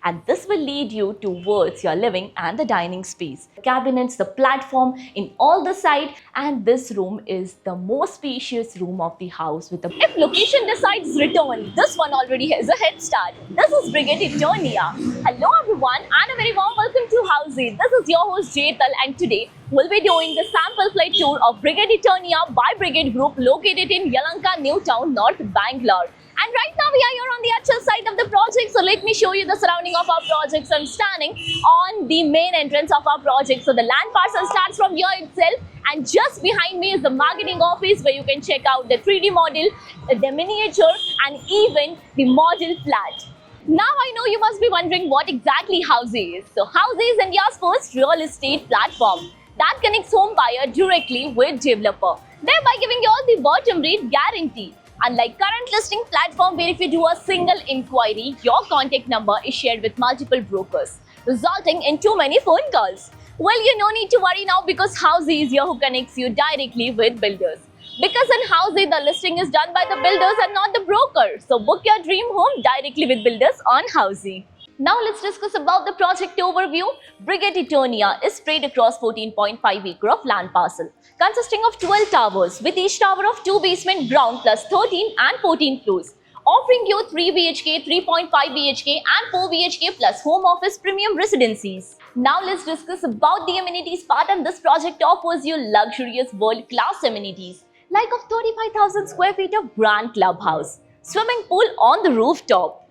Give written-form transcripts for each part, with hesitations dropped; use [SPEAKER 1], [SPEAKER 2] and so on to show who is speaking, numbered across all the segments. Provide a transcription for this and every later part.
[SPEAKER 1] and this will lead you towards your living and the dining space. The cabinets, the platform in all the side, and this room is the most spacious room of the house with the. If location decides return, this one already has a head start. This is Brigade Eternia. Hello everyone and a very warm welcome to Housey. This is your host Jetal, and today we'll be doing the sample flight tour of Brigade Eternia by Brigade Group located in Yelahanka New Town, North Bangalore. And right now we are here on the actual site of the project. So let me show you the surrounding of our project. So I'm standing on the main entrance of our project. So the land parcel starts from here itself. And just behind me is the marketing office where you can check out the 3D model, the miniature and even the model flat. Now I know you must be wondering what exactly Housey is. So Housey is India's first real estate platform that connects home buyer directly with developer, thereby giving you all the bottom rate guarantee. Unlike current listing platform where if you do a single inquiry, your contact number is shared with multiple brokers, resulting in too many phone calls. Well, you no need to worry now because Housey is here who connects you directly with builders. Because in Housey, the listing is done by the builders and not the broker. So book your dream home directly with builders on Housey. Now let's discuss about the project overview. Brigade Eternia is spread across 14.5 acre of land parcel, consisting of 12 towers with each tower of 2 basement ground plus 13 and 14 floors, offering you 3 BHK, 3.5 BHK and 4 BHK plus home office premium residencies. Now let's discuss about the amenities part, and this project offers you luxurious world-class amenities like of 35,000 square feet of grand clubhouse, swimming pool on the rooftop,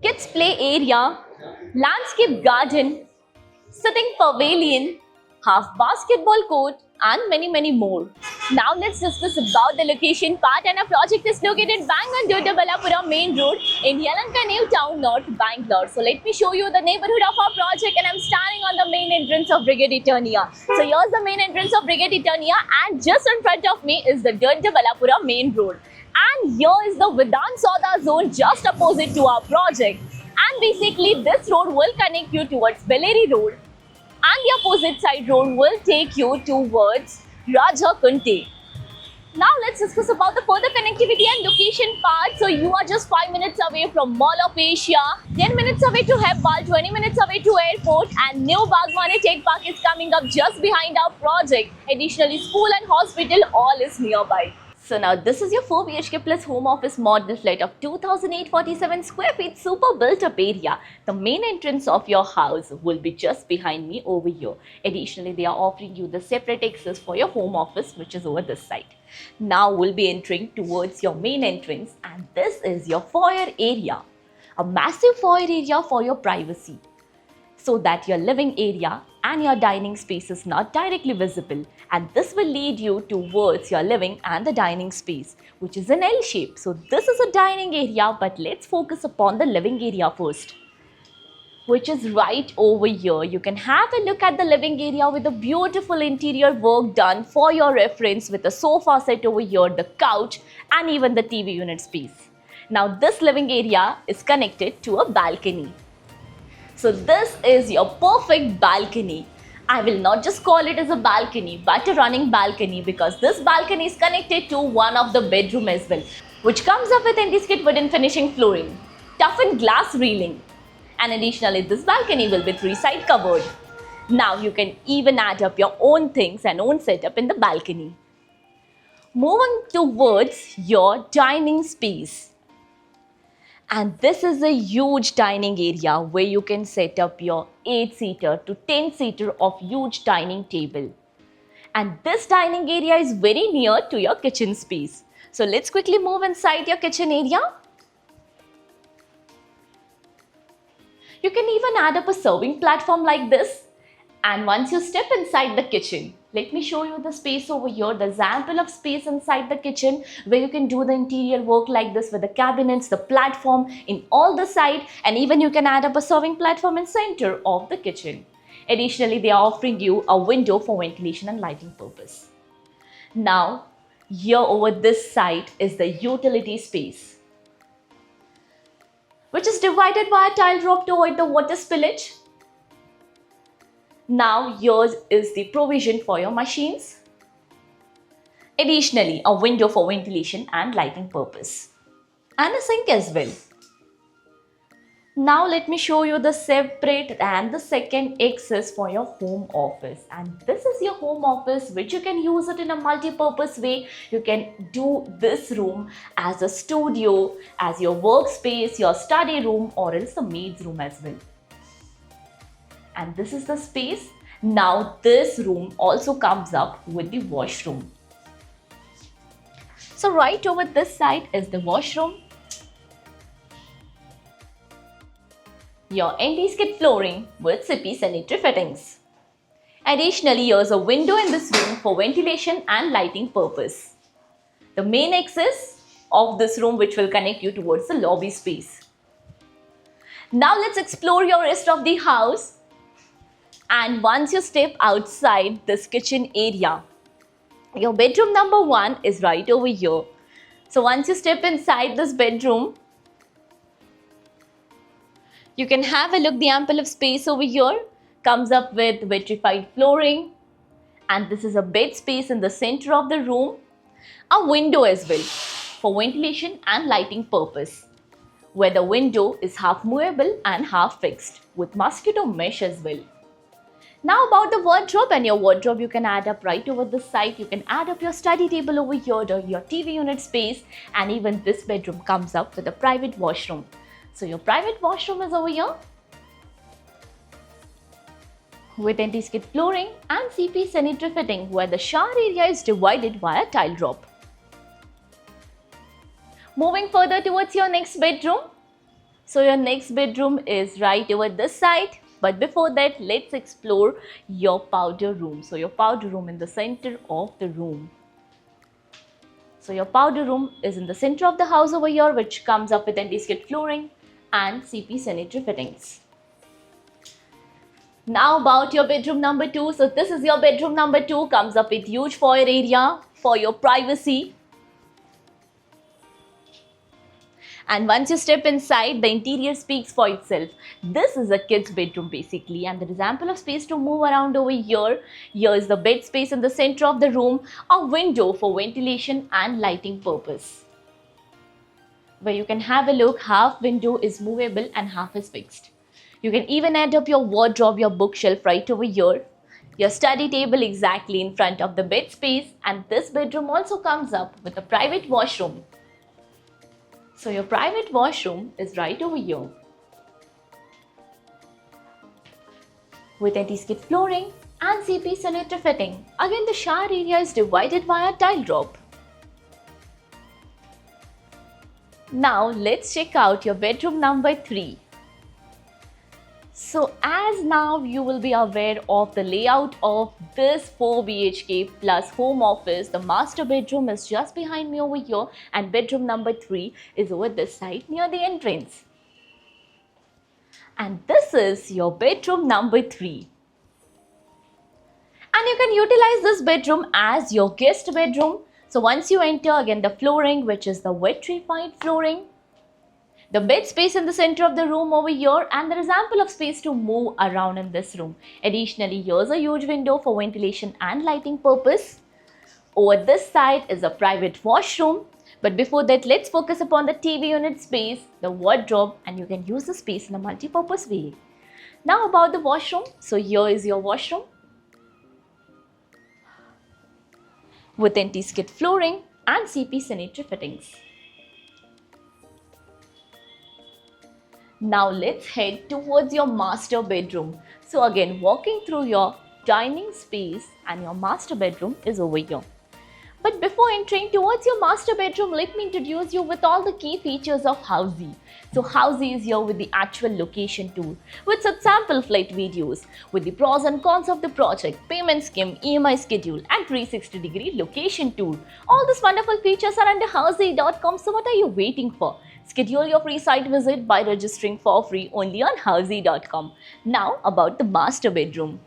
[SPEAKER 1] kids play area, landscape garden, sitting pavilion, half basketball court and many more. Now let's discuss about the location part, and our project is located bang on Doddaballapura main road in Yelahanka New Town, North Bangalore. So let me show you the neighborhood of our project, and I'm standing on the main entrance of Brigade Eternia. So here's the main entrance of Brigade Eternia, and just in front of me is the Doddaballapura main road. And here is the Vidhan Sauda zone just opposite to our project. And basically this road will connect you towards Belleri Road, and the opposite side road will take you towards Raja Kunte. Now let's discuss about the further connectivity and location part. So you are just 5 minutes away from Mall of Asia, 10 minutes away to Hebbal, 20 minutes away to airport, and new Bagmane Tech Park is coming up just behind our project. Additionally, school and hospital all is nearby. So now this is your 4 BHK plus home office model flat of 2,847 square feet super built up area. The main entrance of your house will be just behind me over here. Additionally, they are offering you the separate access for your home office, which is over this side. Now we'll be entering towards your main entrance, and this is your foyer area. A massive foyer area for your privacy, so that your living area and your dining space is not directly visible, and this will lead you towards your living and the dining space, which is an L shape. So this is a dining area, but let's focus upon the living area first, which is right over here. You can have a look at the living area with a beautiful interior work done for your reference, with a sofa set over here, the couch and even the TV unit space. Now this living area is connected to a balcony. So this is your perfect balcony. I will not just call it as a balcony, but a running balcony, because this balcony is connected to one of the bedroom as well, which comes up with anti-skid wooden finishing flooring, toughened glass railing, and additionally this balcony will be 3-side covered. Now you can even add up your own things and own setup in the balcony. Moving towards your dining space. And this is a huge dining area where you can set up your 8-seater to 10-seater of huge dining table. And this dining area is very near to your kitchen space. So let's quickly move inside your kitchen area. You can even add up a serving platform like this. And once you step inside the kitchen, let me show you the space over here. There's ample of space inside the kitchen where you can do the interior work like this with the cabinets, the platform in all the side, and even you can add up a serving platform in center of the kitchen. Additionally, they are offering you a window for ventilation and lighting purpose. Now, here over this side is the utility space, which is divided by a tile drop to avoid the water spillage. Now yours is the provision for your machines. Additionally, a window for ventilation and lighting purpose. And a sink as well. Now let me show you the separate and the second access for your home office. And this is your home office, which you can use it in a multi-purpose way. You can do this room as a studio, as your workspace, your study room, or else the maid's room as well. And this is the space. Now this room also comes up with the washroom. So right over this side is the washroom. Your anti-skid flooring with CP sanitary fittings. Additionally, here's a window in this room for ventilation and lighting purpose. The main access of this room which will connect you towards the lobby space. Now let's explore your rest of the house. And once you step outside this kitchen area, your bedroom number 1 is right over here. So once you step inside this bedroom, you can have a look. The ample of space over here comes up with vitrified flooring, and this is a bed space in the center of the room. A window as well for ventilation and lighting purpose, where the window is half movable and half fixed with mosquito mesh as well. Now about the wardrobe, and your wardrobe you can add up right over this side. You can add up your study table over here, or your TV unit space, and even this bedroom comes up with a private washroom. So your private washroom is over here with anti-skid flooring and CP sanitary fitting, where the shower area is divided via tile drop. Moving further towards your next bedroom. So your next bedroom is right over this side. But before that, let's explore your powder room. So your powder room in the center of the room. So your powder room is in the center of the house over here, which comes up with anti-skid flooring and CP sanitary fittings. Now about your bedroom number 2. So this is your bedroom number 2, comes up with huge foyer area for your privacy. And once you step inside, the interior speaks for itself. This is a kid's bedroom basically, and there is ample of space to move around over here. Here is the bed space in the center of the room, a window for ventilation and lighting purpose, where you can have a look. Half window is movable and half is fixed. You can even add up your wardrobe, your bookshelf right over here. Your study table exactly in front of the bed space, and this bedroom also comes up with a private washroom. So your private washroom is right over here with anti-skid flooring and CP sanitary fitting. Again, the shower area is divided via tile drop. Now let's check out your bedroom number 3. So as now you will be aware of the layout of this 4 BHK plus home office. The master bedroom is just behind me over here, and bedroom number 3 is over this side near the entrance. And this is your bedroom number 3. And you can utilize this bedroom as your guest bedroom. So once you enter, again the flooring, which is the vitrified flooring. The bed space in the center of the room over here, and there is ample of space to move around in this room. Additionally, here's a huge window for ventilation and lighting purpose. Over this side is a private washroom. But before that, let's focus upon the TV unit space, the wardrobe, and you can use the space in a multi-purpose way. Now about the washroom. So here is your washroom with anti-skid flooring and CP sanitary fittings. Now let's head towards your master bedroom. So again, walking through your dining space, and your master bedroom is over here. But before entering towards your master bedroom, let me introduce you with all the key features of Housey. So Housey is here with the actual location tool, with such sample flight videos, with the pros and cons of the project, payment scheme, EMI schedule, and 360-degree location tool. All these wonderful features are under Housey.com. So what are you waiting for? Schedule your free site visit by registering for free only on Housey.com. Now about the master bedroom.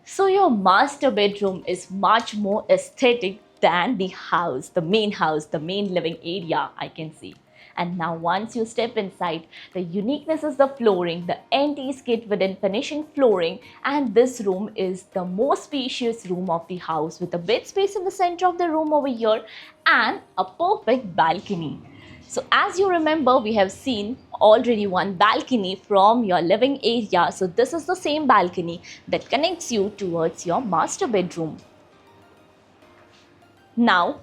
[SPEAKER 1] So your master bedroom is much more aesthetic than the house, the main living area, I can see. And now once you step inside, the uniqueness is the flooring, the anti-skid wooden finishing flooring, and this room is the most spacious room of the house with a bed space in the center of the room over here and a perfect balcony. So as you remember, we have seen already one balcony from your living area. So this is the same balcony that connects you towards your master bedroom. Now,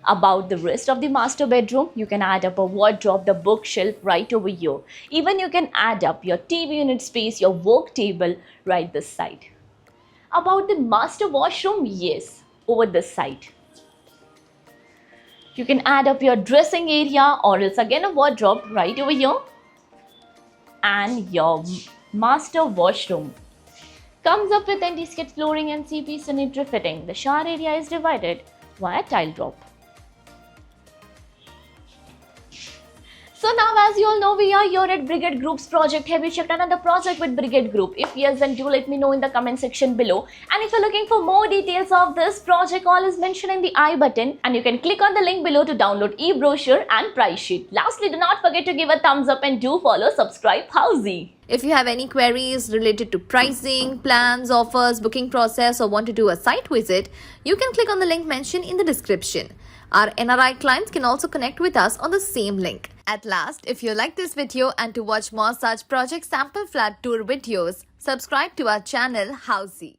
[SPEAKER 1] about the rest of the master bedroom, you can add up a wardrobe, the bookshelf right over here. Even you can add up your TV unit space, your work table right this side. About the master washroom, yes, over this side. You can add up your dressing area or else again a wardrobe right over here. And your master washroom comes up with anti-skid flooring and CP sanitary fitting. The shower area is divided via tile drop. So now, as you all know, we are here at Brigade Group's project. Have you checked another project with Brigade Group? If yes, then do let me know in the comment section below. And if you're looking for more details of this project, all is mentioned in the I button. And you can click on the link below to download e-brochure and price sheet. Lastly, do not forget to give a thumbs up and do follow subscribe Housey.
[SPEAKER 2] If you have any queries related to pricing, plans, offers, booking process, or want to do a site visit, you can click on the link mentioned in the description. Our NRI clients can also connect with us on the same link. At last, if you like this video and to watch more such project sample flat tour videos, subscribe to our channel Housey.